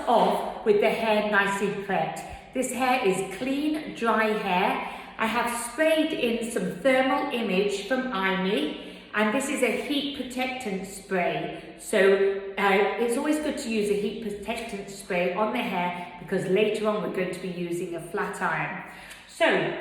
off with the hair nicely prepped. This hair is clean, dry hair. I have sprayed in some thermal image from IME, and this is a heat protectant spray. So it's always good to use a heat protectant spray on the hair because later on we're going to be using a flat iron. So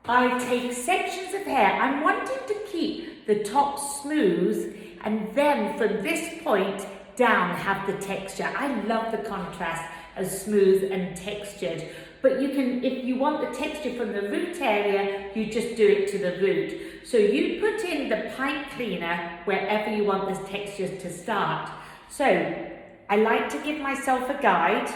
I take sections of hair. I'm wanting to keep the top smooth and then from this point down have the texture. I love the contrast as smooth and textured. But you can, if you want the texture from the root area, you just do it to the root. So you put in the pipe cleaner wherever you want the texture to start. So I like to give myself a guide,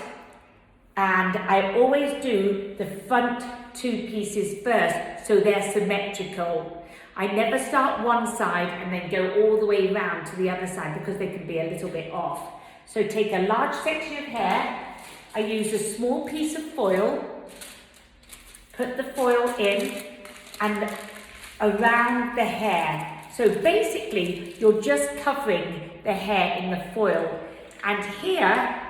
and I always do the front two pieces first so they're symmetrical. I never start one side and then go all the way round to the other side because they can be a little bit off. So take a large section of hair. I use a small piece of foil, put the foil in and around the hair. So basically, you're just covering the hair in the foil. And here,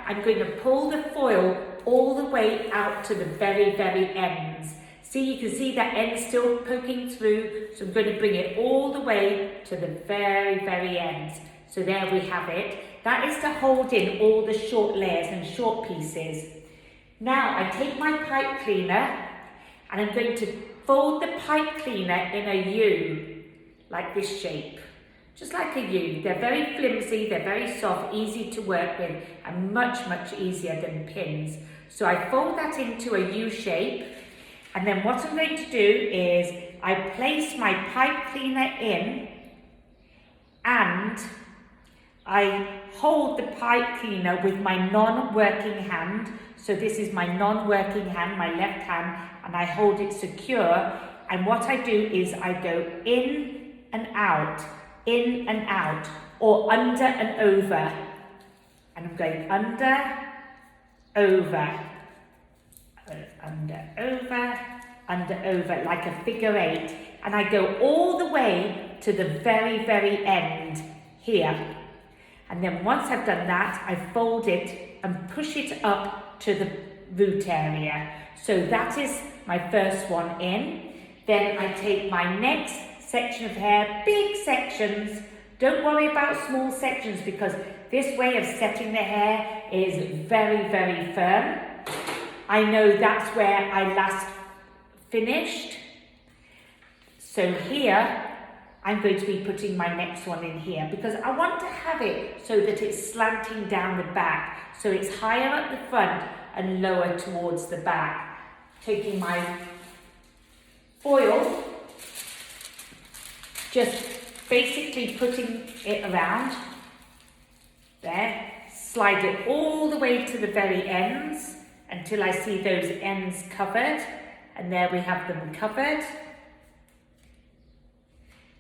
I'm going to pull the foil all the way out to the very, very ends. See, you can see that end still poking through, so I'm going to bring it all the way to the very, very ends. So there we have it. That is to hold in all the short layers and short pieces. Now I take my pipe cleaner and I'm going to fold the pipe cleaner in a U, like this shape. Just like a U. They're very flimsy, they're very soft, easy to work with, and much, much easier than pins. So I fold that into a U shape, and then what I'm going to do is I place my pipe cleaner in and I hold the pipe cleaner with my non-working hand. So this is my non-working hand, my left hand, and I hold it secure. And what I do is I go in and out, or under and over. And I'm going under, over, under, over, like a figure eight. And I go all the way to the very, very end here. And then once I've done that, I fold it and push it up to the root area. So that is my first one in. Then I take my next section of hair, big sections. Don't worry about small sections because this way of setting the hair is very, very firm. I know that's where I last finished. So here, I'm going to be putting my next one in here because I want to have it so that it's slanting down the back. So it's higher at the front and lower towards the back. Taking my foil, just basically putting it around there, slide it all the way to the very ends until I see those ends covered, and there we have them covered.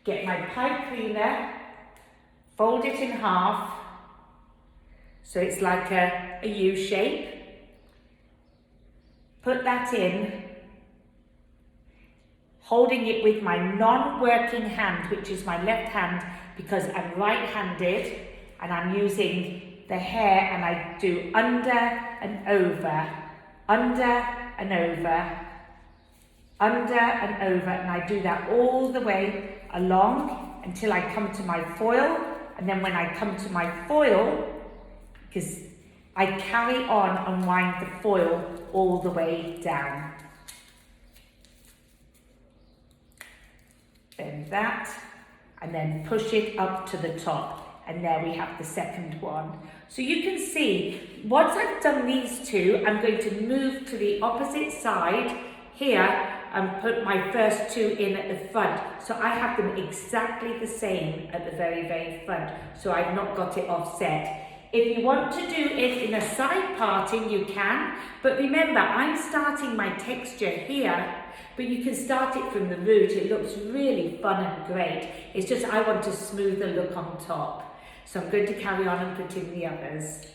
Get my pipe cleaner, fold it in half, so it's like a U shape. Put that in, holding it with my non-working hand, which is my left hand, because I'm right-handed, and I'm using the hair, and I do under and over, under and over, under and over, and I do that all the way along until I come to my foil. And then when I come to my foil, because I carry on and wind the foil all the way down. Bend that, and then push it up to the top. And there we have the second one. So you can see, once I've done these two, I'm going to move to the opposite side here and put my first two in at the front. So I have them exactly the same at the very, very front. So I've not got it offset. If you want to do it in a side parting, you can. But remember, I'm starting my texture here, but you can start it from the root. It looks really fun and great. It's just I want to smooth the look on top. So I'm going to carry on and put in the others.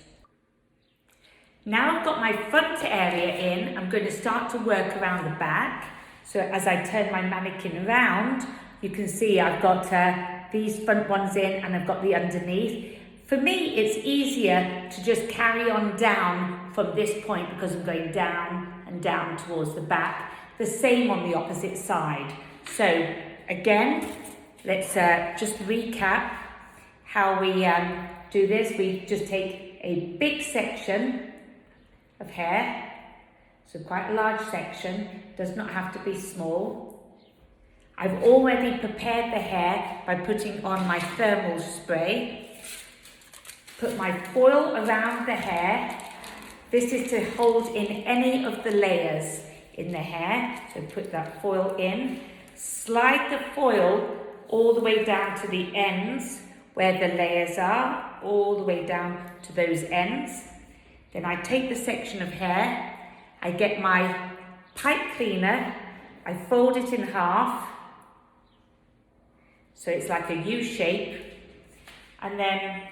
Now I've got my front area in, I'm going to start to work around the back. So as I turn my mannequin around, you can see I've got these front ones in and I've got the underneath. For me, it's easier to just carry on down from this point because I'm going down and down towards the back. The same on the opposite side. So again, let's just recap how we do this. We just take a big section of hair, so quite a large section, does not have to be small. I've already prepared the hair by putting on my thermal spray. Put my foil around the hair. This is to hold in any of the layers in the hair, so put that foil in. Slide the foil all the way down to the ends where the layers are, all the way down to those ends. Then I take the section of hair, I get my pipe cleaner, I fold it in half, so it's like a U shape, and then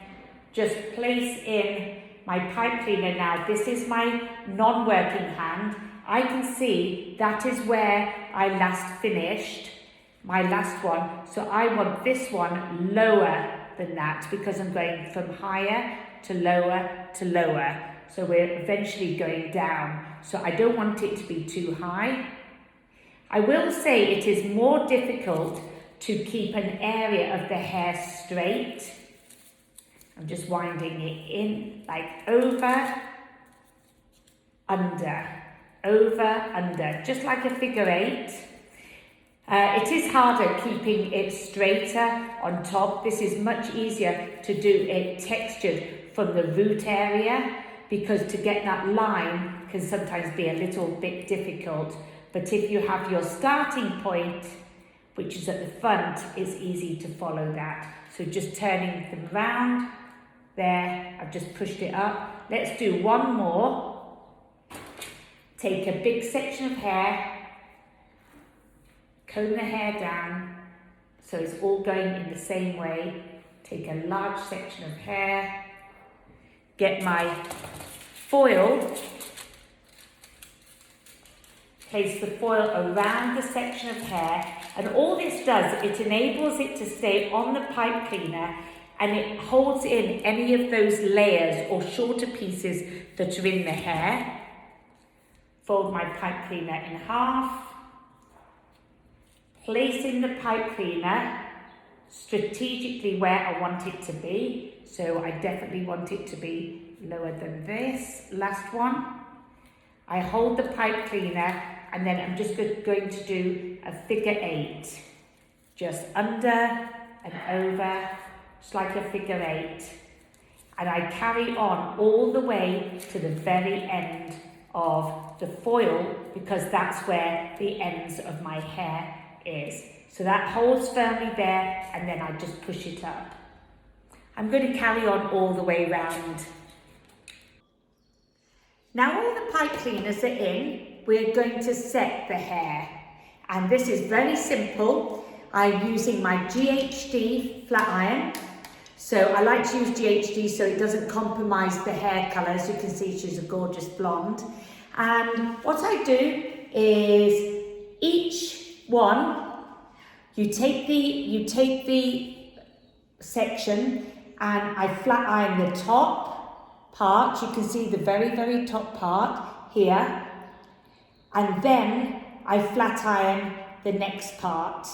just place in my pipe cleaner. Now this is my non-working hand. I can see that is where I last finished, my last one, so I want this one lower than that because I'm going from higher to lower to lower. So we're eventually going down. So I don't want it to be too high. I will say it is more difficult to keep an area of the hair straight. I'm just winding it in, like over, under, just like a figure eight. It is harder keeping it straighter on top. This is much easier to do it textured from the root area because to get that line can sometimes be a little bit difficult. But if you have your starting point, which is at the front, it's easy to follow that. So just turning them round, there, I've just pushed it up. Let's do one more. Take a big section of hair, comb the hair down so it's all going in the same way. Take a large section of hair, get my foil, place the foil around the section of hair, and all this does, it enables it to stay on the pipe cleaner and it holds in any of those layers or shorter pieces that are in the hair. Fold my pipe cleaner in half. Placing the pipe cleaner strategically where I want it to be. So I definitely want it to be lower than this last one. I hold the pipe cleaner and then I'm just going to do a figure eight. Just under and over, just like a figure eight. And I carry on all the way to the very end of the foil because that's where the ends of my hair is. So that holds firmly there and then I just push it up. I'm going to carry on all the way round. Now all the pipe cleaners are in, we're going to set the hair. And this is very simple. I'm using my GHD flat iron. So I like to use GHD so it doesn't compromise the hair colour. As you can see, she's a gorgeous blonde. And what I do is each one, you take the section and I flat iron the top part. You can see the very, very top part here. And then I flat iron the next part.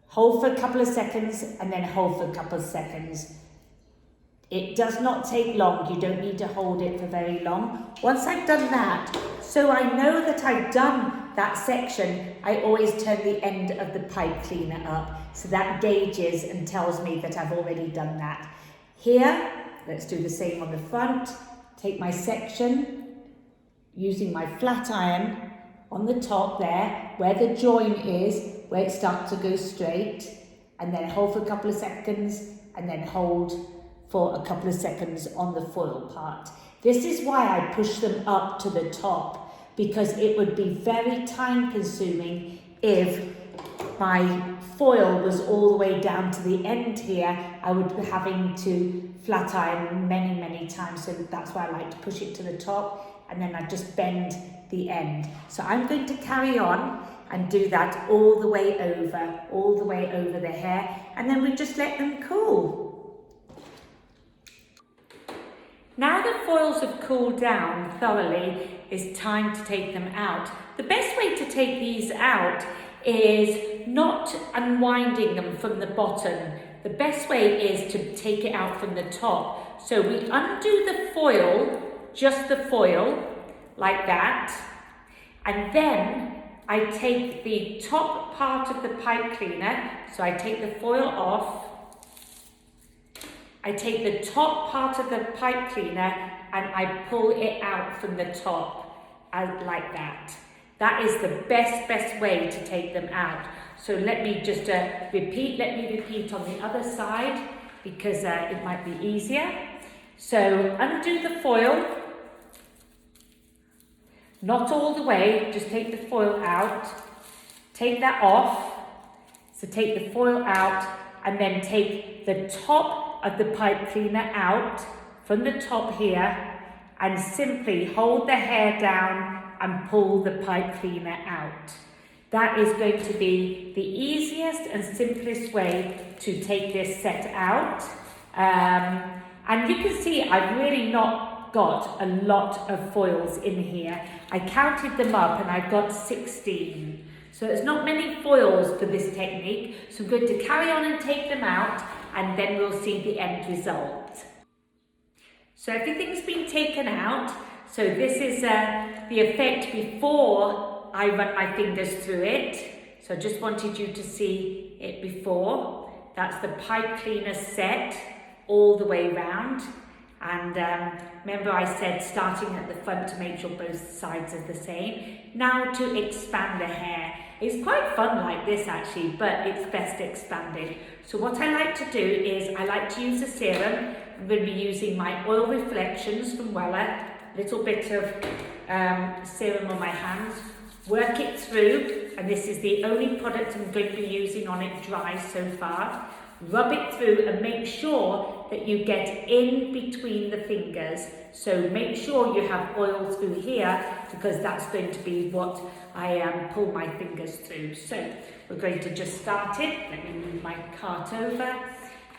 Hold for a couple of seconds and then hold for a couple of seconds. It does not take long. You don't need to hold it for very long. Once I've done that, so I know that I've done that section, I always turn the end of the pipe cleaner up. So that gauges and tells me that I've already done that. Here, let's do the same on the front. Take my section, using my flat iron on the top there, where the join is, where it starts to go straight, and then hold for a couple of seconds, and then hold for a couple of seconds on the foil part. This is why I push them up to the top, because it would be very time consuming if my foil was all the way down to the end here. I would be having to flat iron many, many times, so that's why I like to push it to the top, and then I just bend the end. So I'm going to carry on and do that all the way over the hair, and then we just let them cool. Now the foils have cooled down thoroughly, it's time to take them out. The best way to take these out is not unwinding them from the bottom. The best way is to take it out from the top. So we undo the foil, just the foil, like that, and then I take the top part of the pipe cleaner, so I take the foil off, I take the top part of the pipe cleaner and I pull it out from the top, like that. That is the best way to take them out. So let me just repeat on the other side because it might be easier. So undo the foil, not all the way, just take the foil out, take that off, so take the foil out and then take the top of the pipe cleaner out from the top here and simply hold the hair down and pull the pipe cleaner out. That is going to be the easiest and simplest way to take this set out. And you can see I've really not got a lot of foils in here. I counted them up and I've got 16. So there's not many foils for this technique. So I'm going to carry on and take them out and then we'll see the end result. So everything's been taken out. So this is the effect before I run my fingers through it. So I just wanted you to see it before. That's the pipe cleaner set all the way round. And remember I said starting at the front to make sure both sides are the same. Now to expand the hair. It's quite fun like this actually, but it's best expanded. So what I like to do is I like to use a serum. I'm going to be using my Oil Reflections from Wella. Little bit of serum on my hands. Work it through, and this is the only product I'm going to be using on it dry so far. Rub it through and make sure that you get in between the fingers. So make sure you have oil through here because that's going to be what I pull my fingers through. So we're going to just start it. Let me move my cart over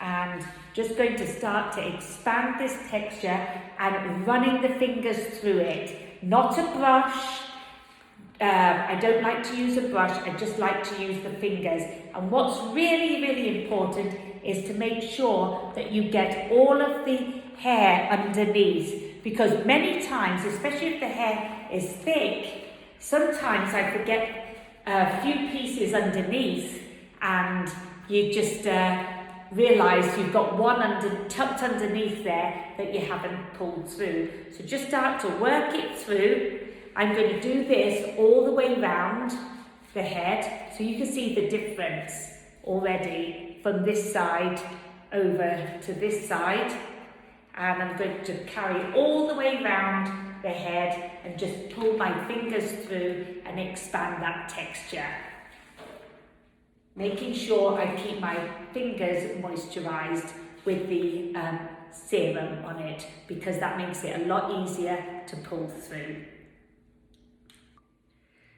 and just going to start to expand this texture and running the fingers through it. Not a brush. I don't like to use a brush, I just like to use the fingers. And what's really important is to make sure that you get all of the hair underneath, because many times, especially if the hair is thick, sometimes I forget a few pieces underneath and you just realise you've got one tucked underneath there that you haven't pulled through. So just start to work it through. I'm going to do this all the way round the head so you can see the difference already from this side over to this side, and I'm going to carry all the way round the head and just pull my fingers through and expand that texture, making sure I keep my fingers moisturised with the serum on it because that makes it a lot easier to pull through.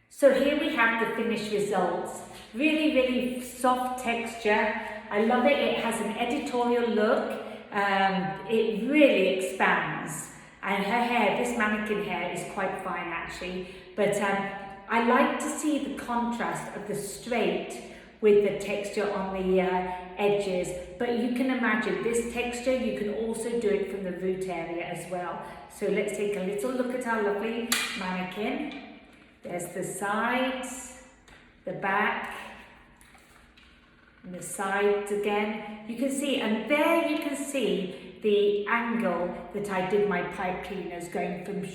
So here we have the finished results. Really soft texture. I love it. It has an editorial look. It really expands. And her hair, this mannequin hair, is quite fine actually. But I like to see the contrast of the straight with the texture on the edges. But you can imagine this texture, you can also do it from the root area as well. So let's take a little look at our lovely mannequin. There's the sides, the back, and the sides again. You can see, and there you can see the angle that I did my pipe cleaners going from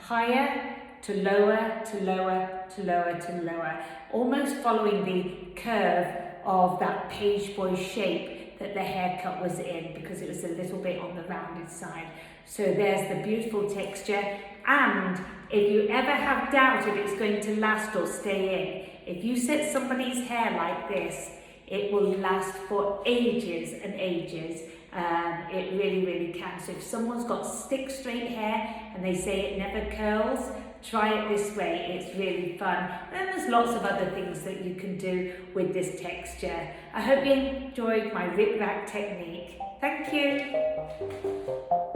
higher to lower, to lower, to lower, to lower, almost following the curve of that page boy shape that the haircut was in because it was a little bit on the rounded side. So there's the beautiful texture. And if you ever have doubt if it's going to last or stay in, if you set somebody's hair like this, it will last for ages and ages. It really can. So if someone's got stick straight hair and they say it never curls, try it this way. It's really fun. And there's lots of other things that you can do with this texture. I hope you enjoyed my Rip Rack technique. Thank you.